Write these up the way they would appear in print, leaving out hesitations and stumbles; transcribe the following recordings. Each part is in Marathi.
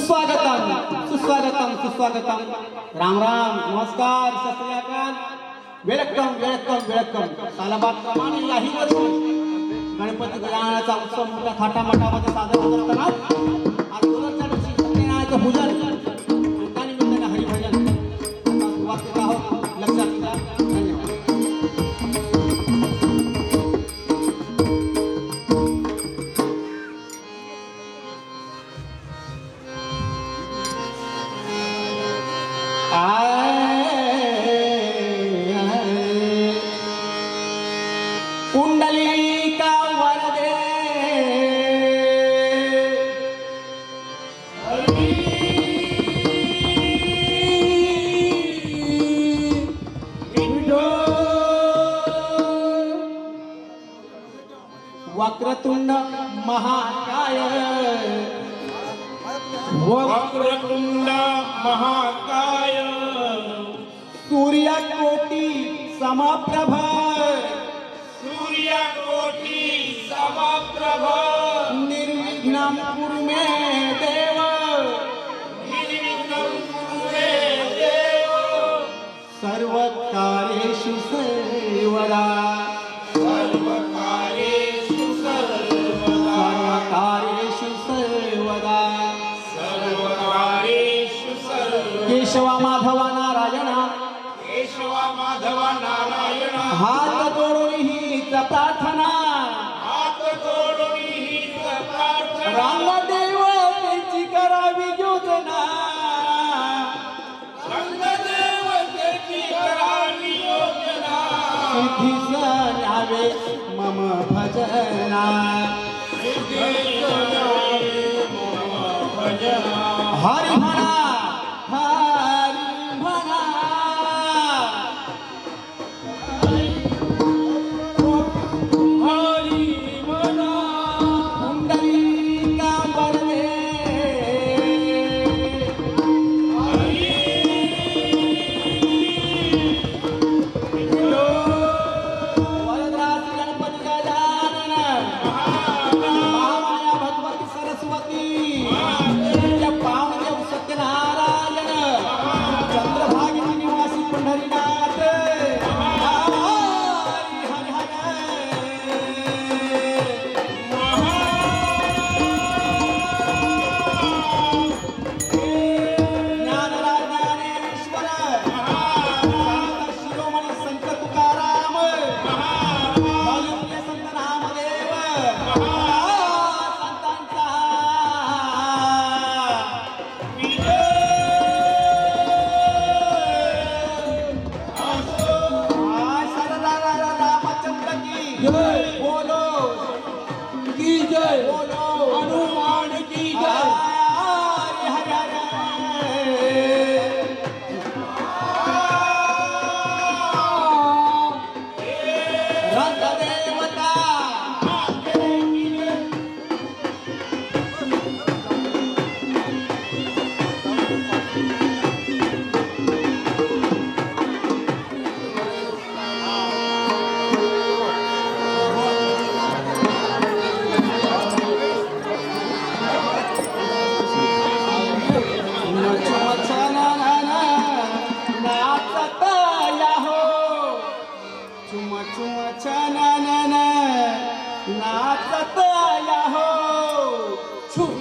सुस्वागतम सुस्वागतम सुस्वागतम. राम राम, नमस्कार, सत श्री अकाल. Welcome welcome welcome. सालाबादप्रमाणे याही वर्षी गणपती गजाननाचा उत्सव मोठ्या थाटामाटामध्ये साजरा होत असताना आज गुरुवारच्या दिवशी सत्यनारायणाचं पूजन आणि त्यानिमित्ताने हरिभजन आता सुरुवात करत आहोत. लक्षात घ्या. धन्यवाद. पुंडलिका वरदे वक्रतुंड महाकाय वक्रतुंड महाकाय सूर्यकोटी समप्रभ सूर्यकोटि समप्रभ निर्विघ्नं कुरु मे देव निर्विघ्नं कुरु मे देव सर्वकार्येषु सर्वदा सर्वकार्येषु सर्वदा सर्वकार्येषु सर्वदा सर्वकार्येषु सर्वदा केशवा माधवा नारायण केशव माधव नारायण हात जोडून हीच प्रार्थना हात जोडून हीच प्रार्थना रामदेव त्यांची करावी योजना रंगदेवतेची करावी योजना सिद्धीस न्यावे मम भजना हरी म्हणा हरी म्हणा पुंडलिका वरदे वरदराज गणपती गजानन महामाया भगवती सरस्वती या पावनदेव सत्यनारायण चंद्रभागी निवासी पंढरीनाथ हरी हरी ज्ञानराज ज्ञानेश्वर शिरोमणी संत तुकाराम भालुकले संत नामदेव संतांचा रामचंद्र की जय बोलो की जय बोलो हनुमान की जय हरि हरि रंग देवता नाचत या हो छुम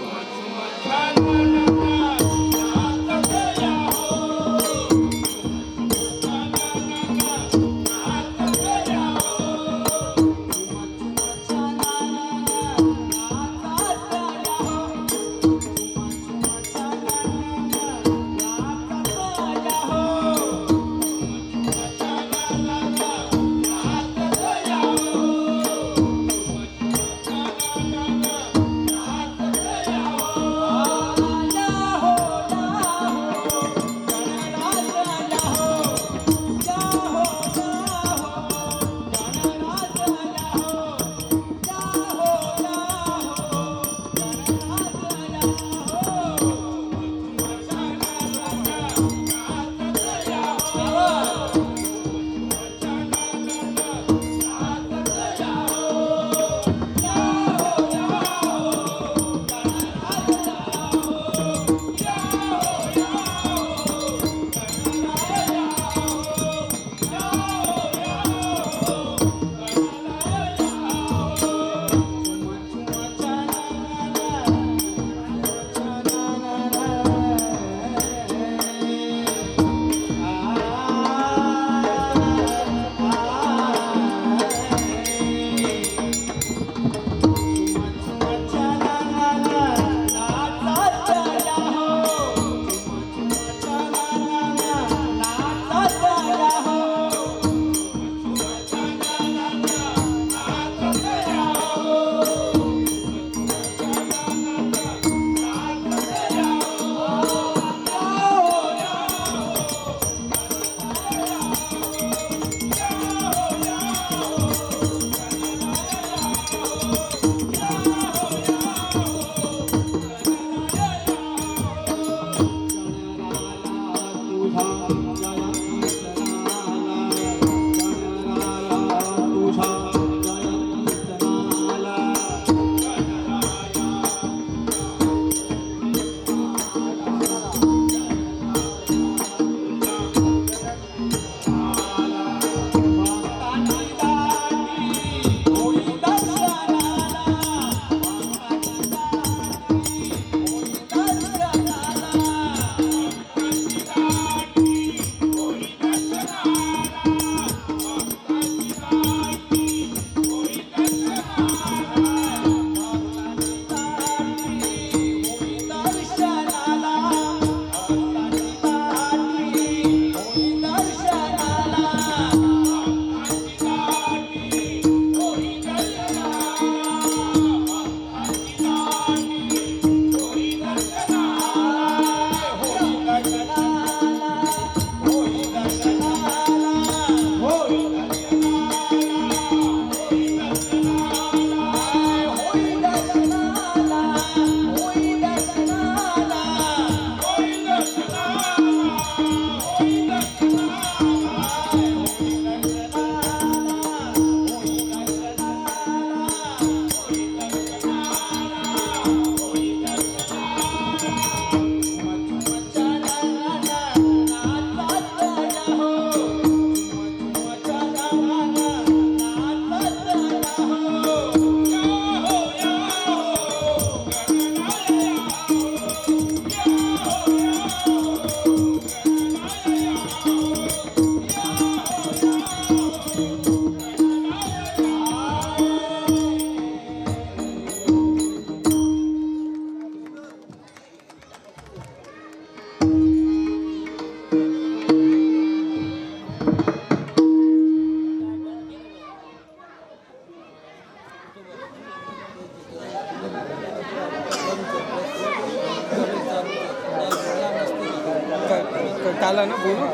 आला ना बोलू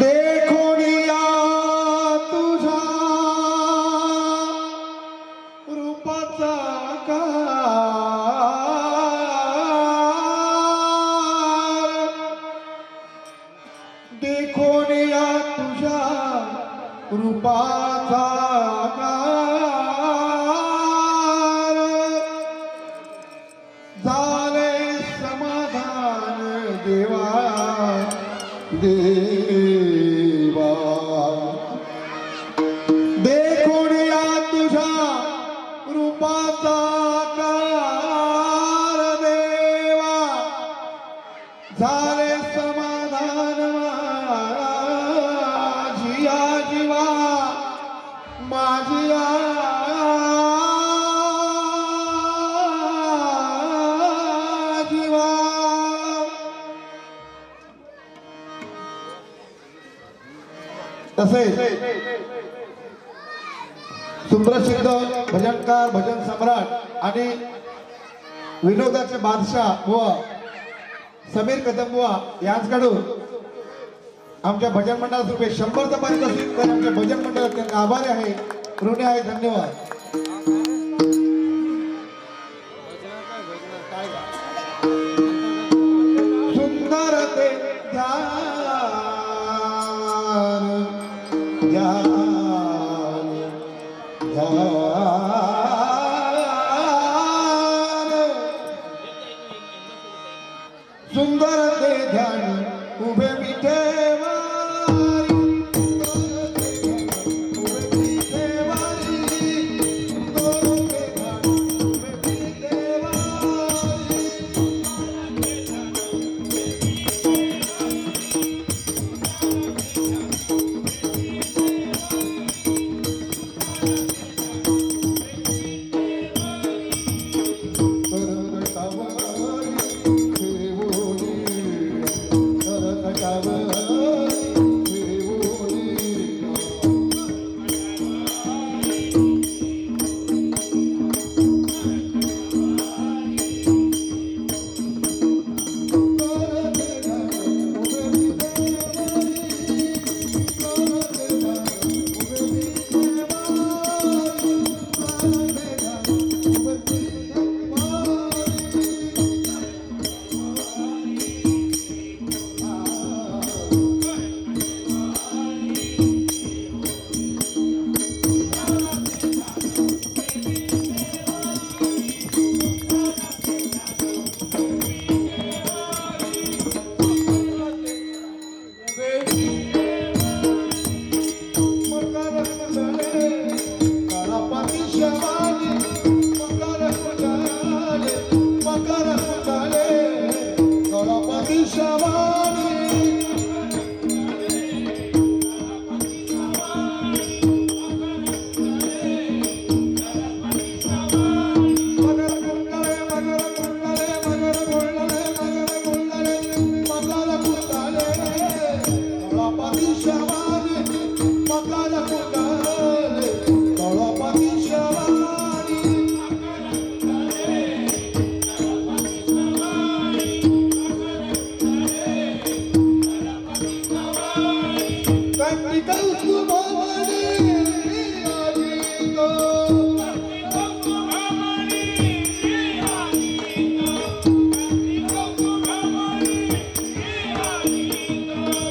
देखोनिया तुझा रूपाचा देखोनिया तुझा रूपाचा झाले समाधान देवा देवा देखोनिया तुझा रूपाचा कार देवा झाले समाधान माझिया जीवा माझिया जीवा तसेच सुप्रसिद्ध भजनकार भजन सम्राट आणि विनोदाचे बादशाह व समीर कदमबुवा यांच्याकडून आमच्या भजन मंडळातर्फे 100 पारितोषिक तर आमच्या भजन मंडळ अत्यंत आभारी आहे ऋणी आहे धन्यवाद सुंदर ते ध्यान ध्यान ध्यान सुंदर ते ध्यान उभे मिठे वारी उभे मिठे वारी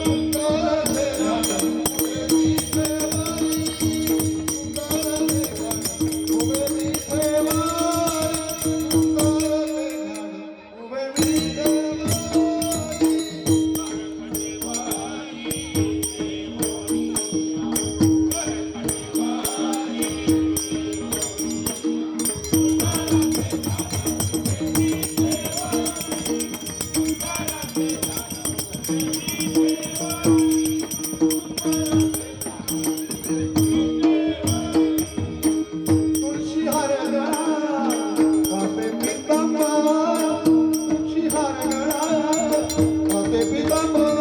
सुंदर ते ध्यान उभे मिठे वारी तुळशी हार गळा कासे पितांबर तुळशी हार गळा कासे पितांबर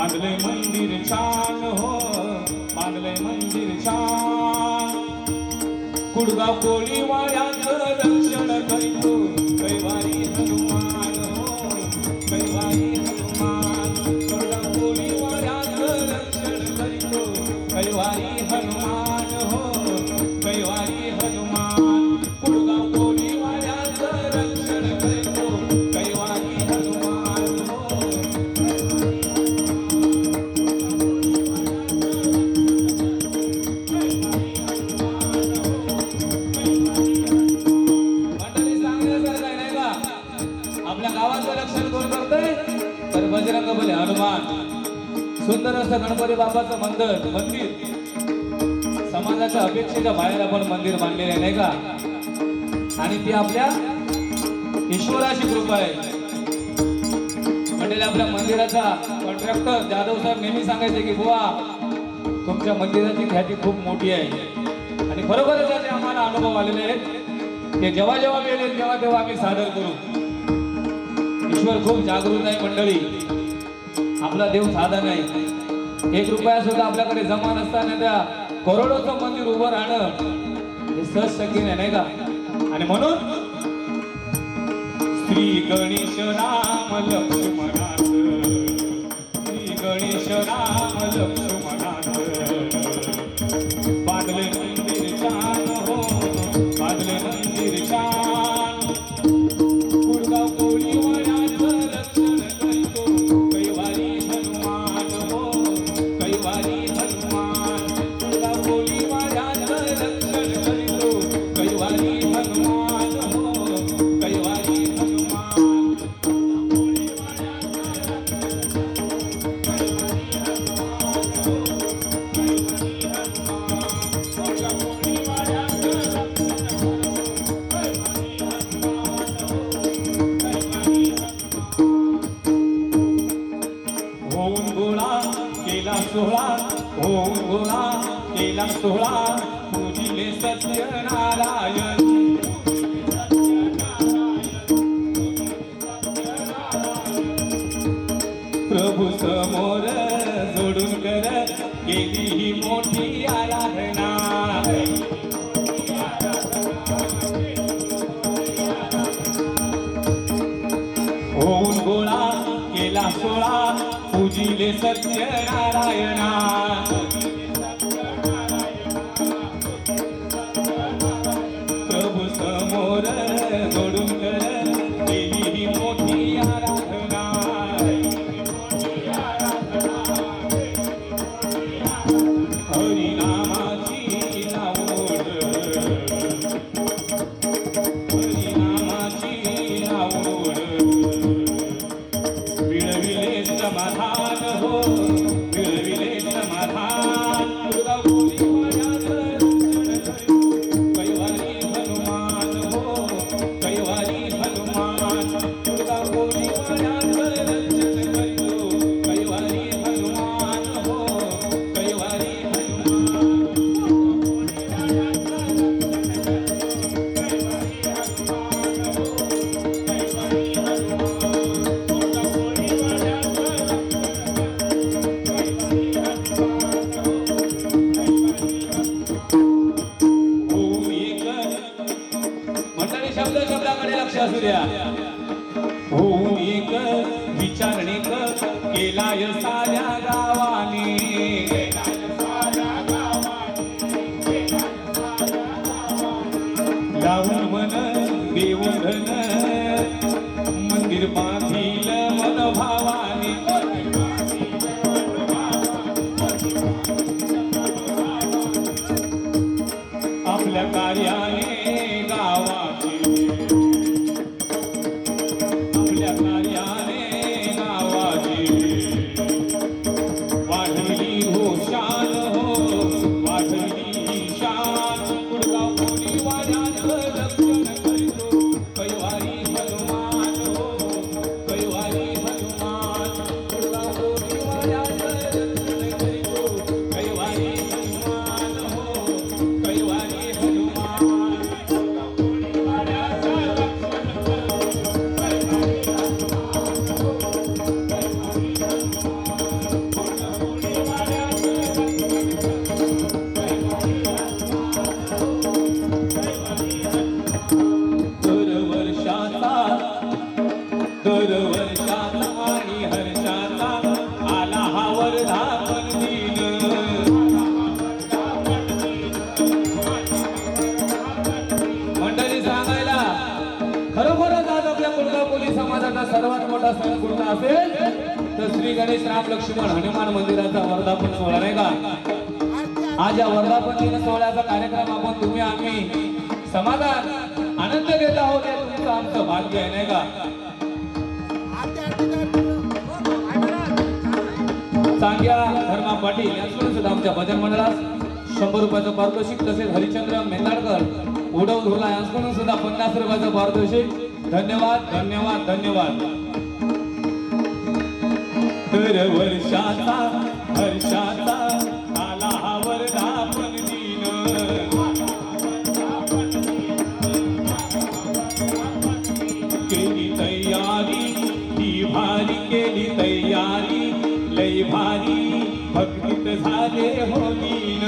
बांधले मंदिर छान हो बांधले मंदिर छान कुडगाव कोळी वाड्याचं रक्षण करीतो कैवारी हनुमान हो कैवारी हनुमान कुडगाव कोळी वाड्याचं रक्षण करीतो कैवारी हनुमान हो कैवारी हनुमान कुडगाव कोळी वाड्याचं रक्षण करीतो कैवारी हनुमान हो मंडळी सांगण्यासारखं आहे नाही का आपल्या गावाचं रक्षण कोण करतंय तर बजरंग बली हनुमान सुंदर असं गणपती बाबाचं मंदिर समाजाच्या अपेक्षेच्या बाहेर आपण मंदिर बांधलेले आहे नाही का आणि ती आपल्या ईश्वराची कृपा आहे मंडळी आपल्या मंदिराचा कॉन्ट्रॅक्टर जाधव साहेब नेहमी सांगायचे की बुवा तुमच्या मंदिराची ख्याती खूप मोठी आहे आणि खरोखरच त्याचे आम्हाला अनुभव आलेले आहेत ते जेव्हा जेव्हा वेळ येईल तेव्हा तेव्हा आम्ही सादर करू ईश्वर खूप जागृत आहे मंडळी आपला देव साधा नाही 1 रुपया सुद्धा आपल्याकडे जमा नसताना त्या करोडोचं मंदिर उभं राहणं हे सहज शक्य नाही का आणि म्हणून श्री गणेश राम लक्ष्मणाच श्री गणेश राम लक्ष्मणाच बांधले मंदिर छान हो बांधले मंदिर छान कुडगाव कोळी वाड्याचं रक्षण करीतो कैवारी हनुमान हो कैवारी हनुमान कुडगाव कोळी वाड्याचं रक्षण करीतो कैवारी हनुमान हो कैवारी हनुमान होऊन गोळा केला सोहळा होऊन गोळा केला सोहळा पूजिले सत्यनारायण प्रभू समोर जोडून कर केली ही मोठी आराधना होऊन गोळा केला सोळा पूजिले सत्यनारायणा प्रभू समोर जोडून कर केली ही मोठी आराधना हरिनामाची नावोड हरिनामाची नावोड मिळविले समाधान हो मिळविले समाधान कुडगाव कोळी वाड्याचं रक्षण करीतो कैवारी हनुमान हो कैवारी हनुमान कुडगाव कोळी वाड्याचं रक्षण करीतो कैवारी हनुमान हो कैवारी हनुमान होऊन एक मंडळी शब्दाकडे लक्ष असू द्या होऊन एक विचारणे केलाय साऱ्या गावाने लावून मन देऊन धन मंदिर बांधील मन भावाने आपल्या कार्याने गावाचे आपल्या कार्याने गावाचे दरवर्षाचा आणि हर्षाचा आला हा वर्धापन दिन. मंडळी सांगायला खरोखरच आज आपल्या कुलगाव कोली समाजाचा सर्वात मोठा सण कुठला असेल तर श्री गणेश राम लक्ष्मण हनुमान मंदिराचा वर्धापन सोहळा नाही का. आज या वर्धापन दिन सोहळ्याचा कार्यक्रम आपण तुम्ही आम्ही समाधान आनंद घेत आहोत हे तुमचं आमचं भाग्य आहे नाही का. सांग्या धर्मा पाटील यांच्याकडून सुद्धा आमच्या भजन मंडळास 100 रुपयाचं पारितोषिक तसेच हरिचंद्र मेंदाडकर उडव धुरला यांच्याकडून सुद्धा 50 रुपयाचं पारितोषिक. धन्यवाद धन्यवाद धन्यवाद. दरवर्षाचा हर्षाचा आला हा वर्धापन दिन. केली तयारी ही भारी केली तयारी लई भारी भक्तीत झाले होलीन.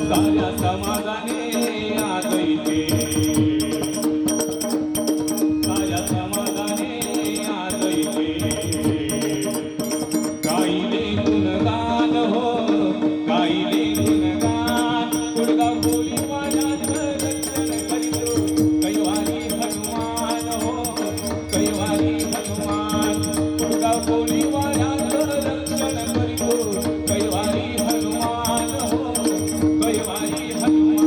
साऱ्या समाजाने आज इथे साऱ्या समाजाने आज इथे गाईले गुणगान हो गाईले गुणगान. कुडगाव कोली वाड्याचं रक्षण करीतो कैवारी हनुमान हो कैवारी हनुमान. कुडगाव कोली वाड्याचं रक्षण करीतो कैवारी हनुमान हो कैवारी हनुमान.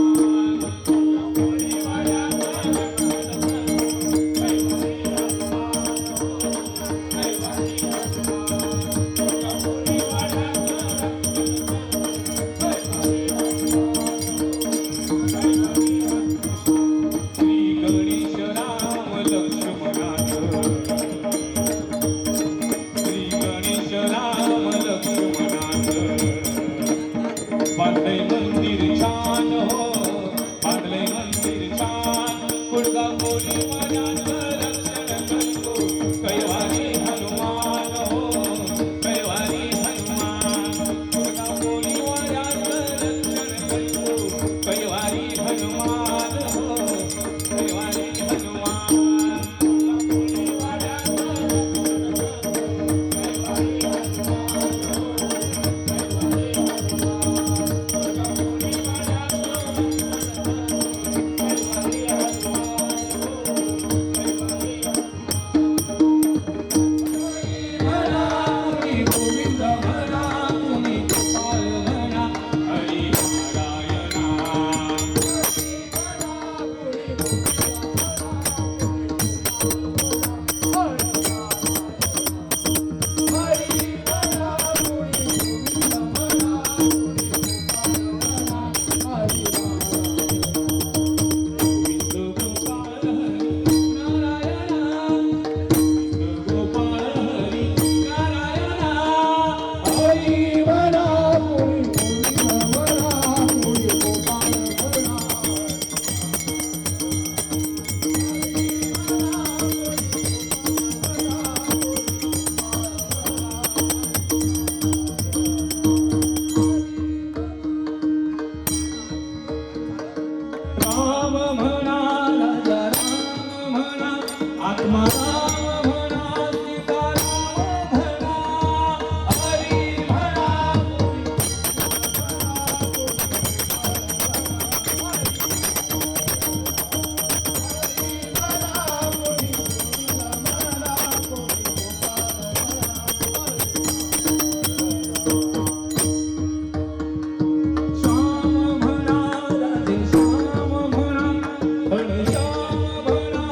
श्री गणेश राम लक्ष्मणाचं श्री गणेश राम लक्ष्मणाचं बांधलंय मंदिर छान हो बांधलंय मंदिर छान. कुडगाव कोली वाड्याचं रक्षण करतो कैवारी हनुमान हो कैवारी हनुमान. कुडगाव कोली वाड्याचं रक्षण करतो कैवारी हनुमान हो कैवारी हनुमान. हरी गोविंद म्हणा तुम्ही गोपाळ म्हणा हरी नारायणा. गोविंद गोपाळ हरी नारायणा. गोविंद गोपाळ हरी नारायणा. हरी म्हणा गोविंद म्हणा गोपाळ म्हणा. राम म्हणा राजा राम म्हणा आत्मा राम म्हणा सीता राम म्हणा. हरी म्हणा श्याम म्हणा राधे श्याम म्हणा घनश्याम म्हणा.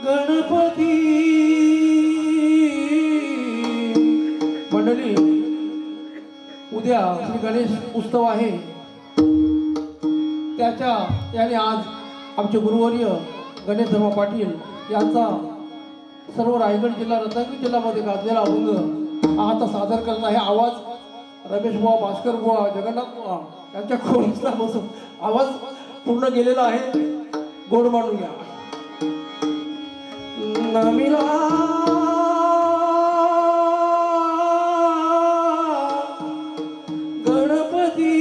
गणपती मंडळी, उद्या श्री गणेश उत्सव आहे. त्याच्या याने आज आमचे गुरुवर्य गणेश धर्मा पाटील यांचा सर्व रायगड जिल्हा रत्नागिरी जिल्ह्यामध्ये गाजलेला अभंग हा आता सादर करत आहे. आवाज रमेश बुवा, भास्कर बुवा, जगन्नाथ बुवा यांच्या खोलीला बसून आवाज पूर्ण गेलेला आहे. गोड मानून घ्या. नमिला गणपती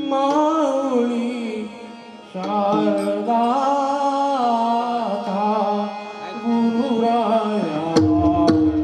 माऊली शारदा गुरुराया गुरुराया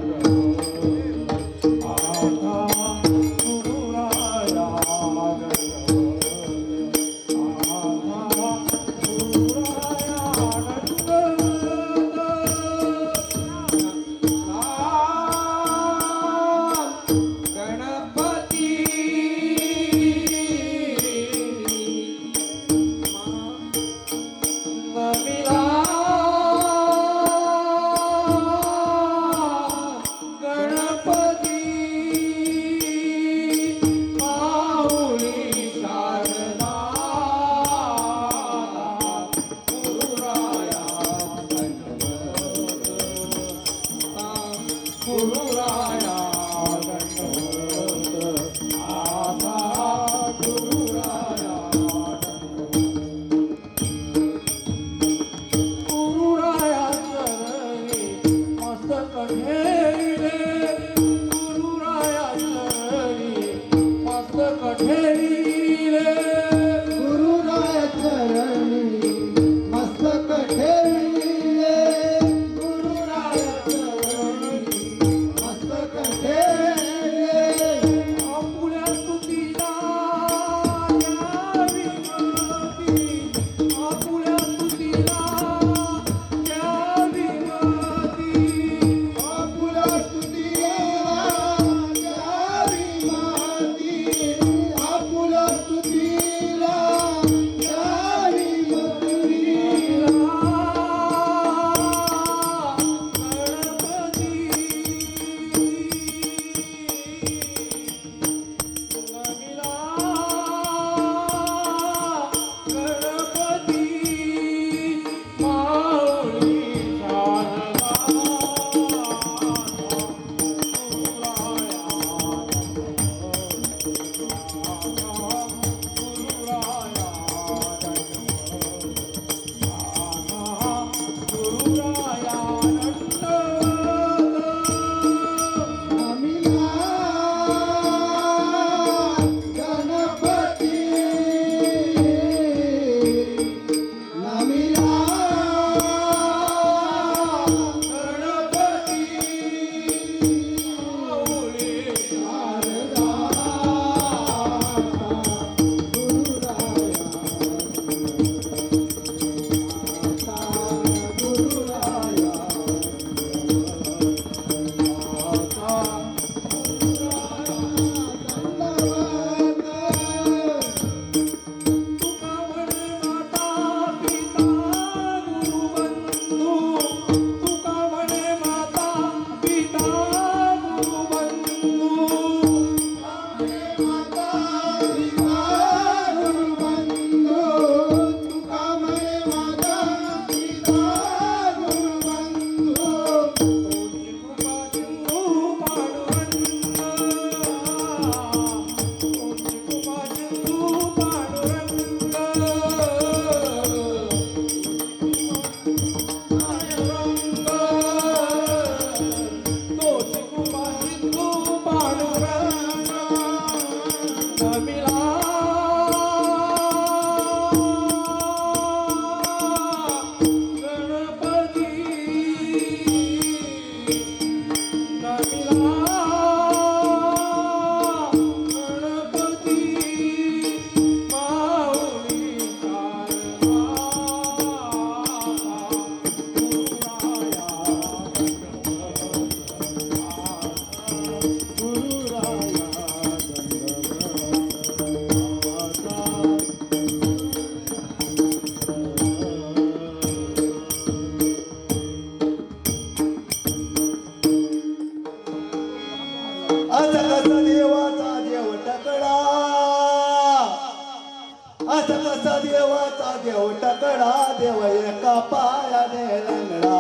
देव टकडा देव एका पायाने लंगडा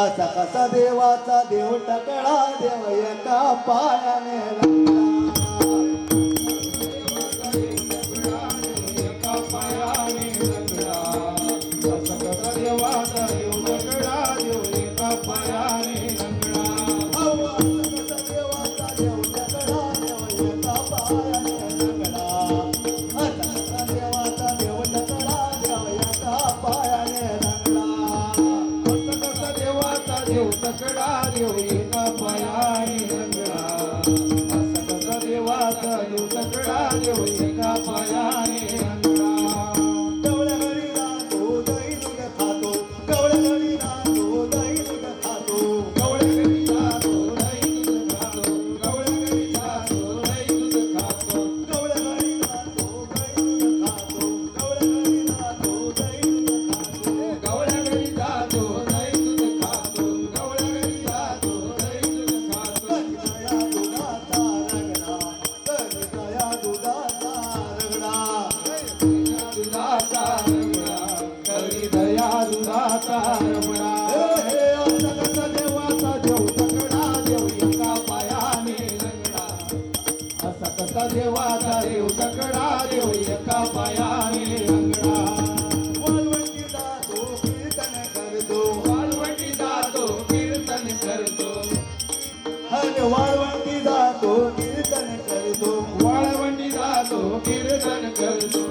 असा कसा देवाचा देव टकडा देव एका पायाने लंगडा देवाचा देव तकडा देव एका पायाने लंगडा वाळवंटी जातो कीर्तन करतो वाळवंटी जातो कीर्तन करतो हर वाळवंटी जातो कीर्तन करतो वाळवंटी जातो कीर्तन करतो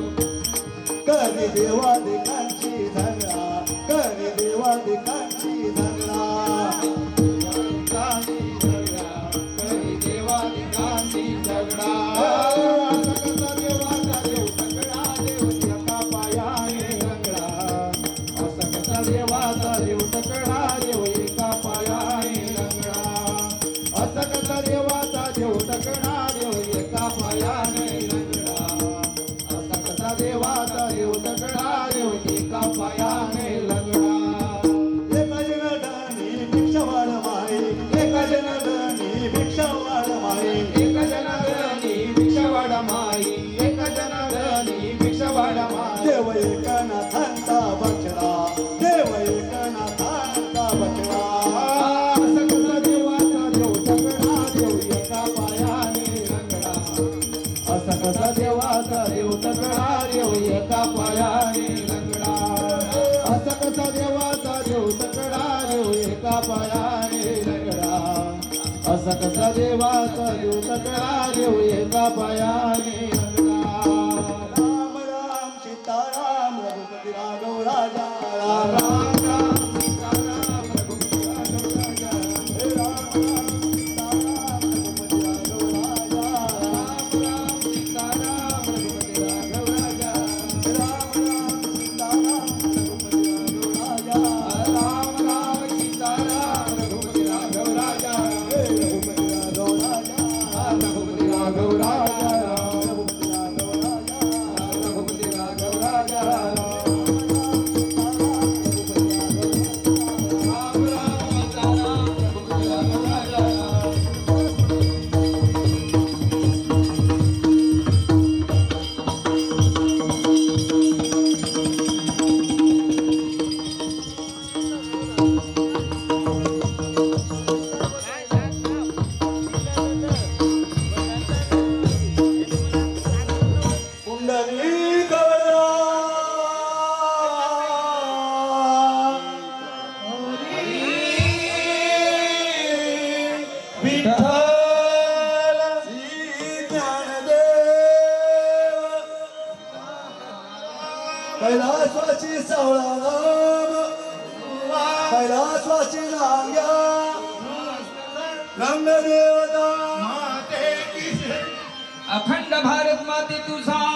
करी देवा दिकांची झगडा करी देवा दिकांची झगडा देव एकनाथांचा बचडा देव एकनाथांचा बचडा असा कसा देवाचा देव तकडा देव एका पायाने लंगडा असा कसा देवाचा देव तकडा देव एका पायाने लंगडा असा कसा देवाचा देव तकडा देव एका पायाने लंगडा असा कसा देवाचा देव तकडा देव एका पायाने सीताराम रघुपति राघव राजा राम राम सीताराम रघुपति राघव राजा हे राम राम सीताराम रघुपति राघव राजा राम राम सीताराम रघुपति राघव राजा हे रघुपति राघव राजा रघुपति राघव राजा कैलासवासी सावळा कैलासवासी नांग्या रंगदेवता अखंड भारत माते तुझा